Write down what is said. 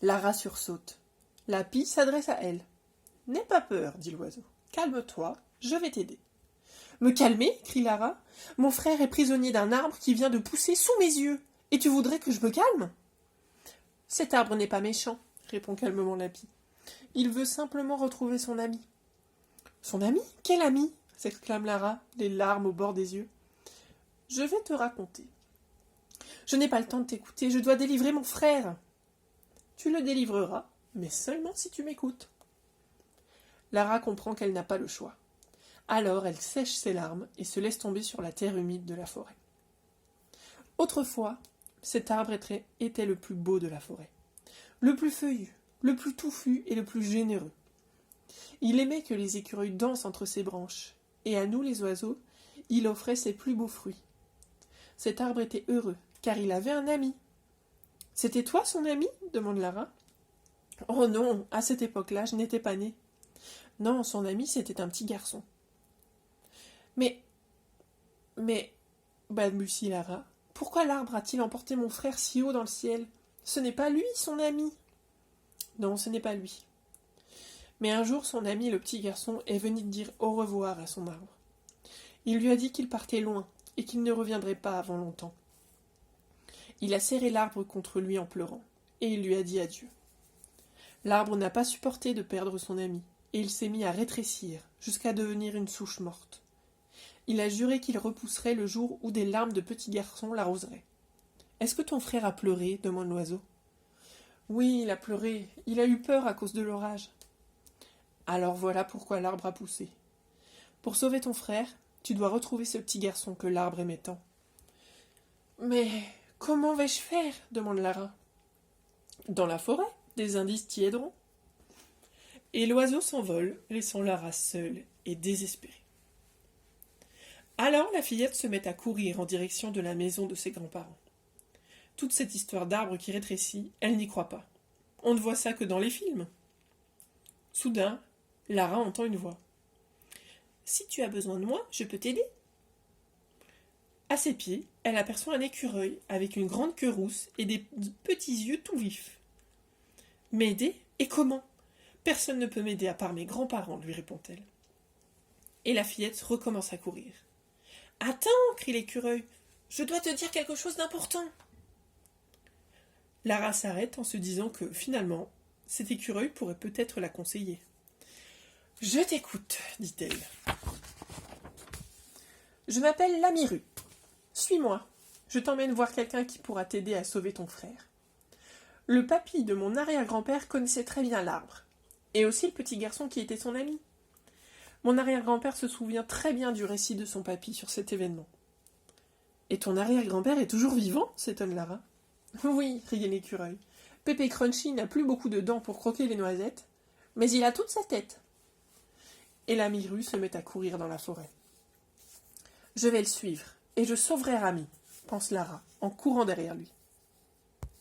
Lara sursaute. La pie s'adresse à elle. « N'aie pas peur, dit l'oiseau. Calme-toi, je vais t'aider. » « Me calmer ?» crie Lara. « Mon frère est prisonnier d'un arbre qui vient de pousser sous mes yeux. Et tu voudrais que je me calme ?»« Cet arbre n'est pas méchant, » répond calmement la pie. « Il veut simplement retrouver son ami. »« Son ami ? Quel ami ?» s'exclame Lara, les larmes au bord des yeux. « Je vais te raconter. Je n'ai pas le temps de t'écouter, je dois délivrer mon frère. »« Tu le délivreras, mais seulement si tu m'écoutes. » Lara comprend qu'elle n'a pas le choix. Alors elle sèche ses larmes et se laisse tomber sur la terre humide de la forêt. Autrefois, cet arbre était le plus beau de la forêt, le plus feuillu, le plus touffu et le plus généreux. Il aimait que les écureuils dansent entre ses branches, et à nous les oiseaux, il offrait ses plus beaux fruits. Cet arbre était heureux, car il avait un ami. « C'était toi son ami ?» demande Lara. « Oh non, à cette époque-là, je n'étais pas née. » Non, son ami, c'était un petit garçon. Mais, balbutie Lara, pourquoi l'arbre a-t-il emporté mon frère si haut dans le ciel ? Ce n'est pas lui, son ami. Non, ce n'est pas lui. Mais un jour, son ami, le petit garçon, est venu dire au revoir à son arbre. Il lui a dit qu'il partait loin et qu'il ne reviendrait pas avant longtemps. Il a serré l'arbre contre lui en pleurant, et il lui a dit adieu. L'arbre n'a pas supporté de perdre son ami, et il s'est mis à rétrécir, jusqu'à devenir une souche morte. Il a juré qu'il repousserait le jour où des larmes de petit garçon l'arroseraient. « Est-ce que ton frère a pleuré ?» demande l'oiseau. « Oui, il a pleuré. Il a eu peur à cause de l'orage. » Alors voilà pourquoi l'arbre a poussé. Pour sauver ton frère, tu dois retrouver ce petit garçon que l'arbre aimait tant. « Mais comment vais-je faire ?» demande Lara. « Dans la forêt, des indices t'y aideront. » Et l'oiseau s'envole, laissant Lara seule et désespérée. Alors la fillette se met à courir en direction de la maison de ses grands-parents. Toute cette histoire d'arbre qui rétrécit, elle n'y croit pas. On ne voit ça que dans les films. Soudain, Lara entend une voix. « Si tu as besoin de moi, je peux t'aider. » À ses pieds, elle aperçoit un écureuil avec une grande queue rousse et des petits yeux tout vifs. « M'aider ? Et comment ? Personne ne peut m'aider à part mes grands-parents, lui répond-elle. Et la fillette recommence à courir. « Attends !» crie l'écureuil. « Je dois te dire quelque chose d'important. » Lara s'arrête en se disant que, finalement, cet écureuil pourrait peut-être la conseiller. « Je t'écoute, dit-elle. Je m'appelle Lamiru. Suis-moi. Je t'emmène voir quelqu'un qui pourra t'aider à sauver ton frère. Le papy de mon arrière-grand-père connaissait très bien l'arbre, et aussi le petit garçon qui était son ami. Mon arrière-grand-père se souvient très bien du récit de son papy sur cet événement. « Et ton arrière-grand-père est toujours vivant ?» s'étonne Lara. « Oui, » riait l'écureuil. « Pépé Crunchy n'a plus beaucoup de dents pour croquer les noisettes, mais il a toute sa tête. » Et Lamiru se met à courir dans la forêt. « Je vais le suivre, et je sauverai Rami, pense Lara, en courant derrière lui.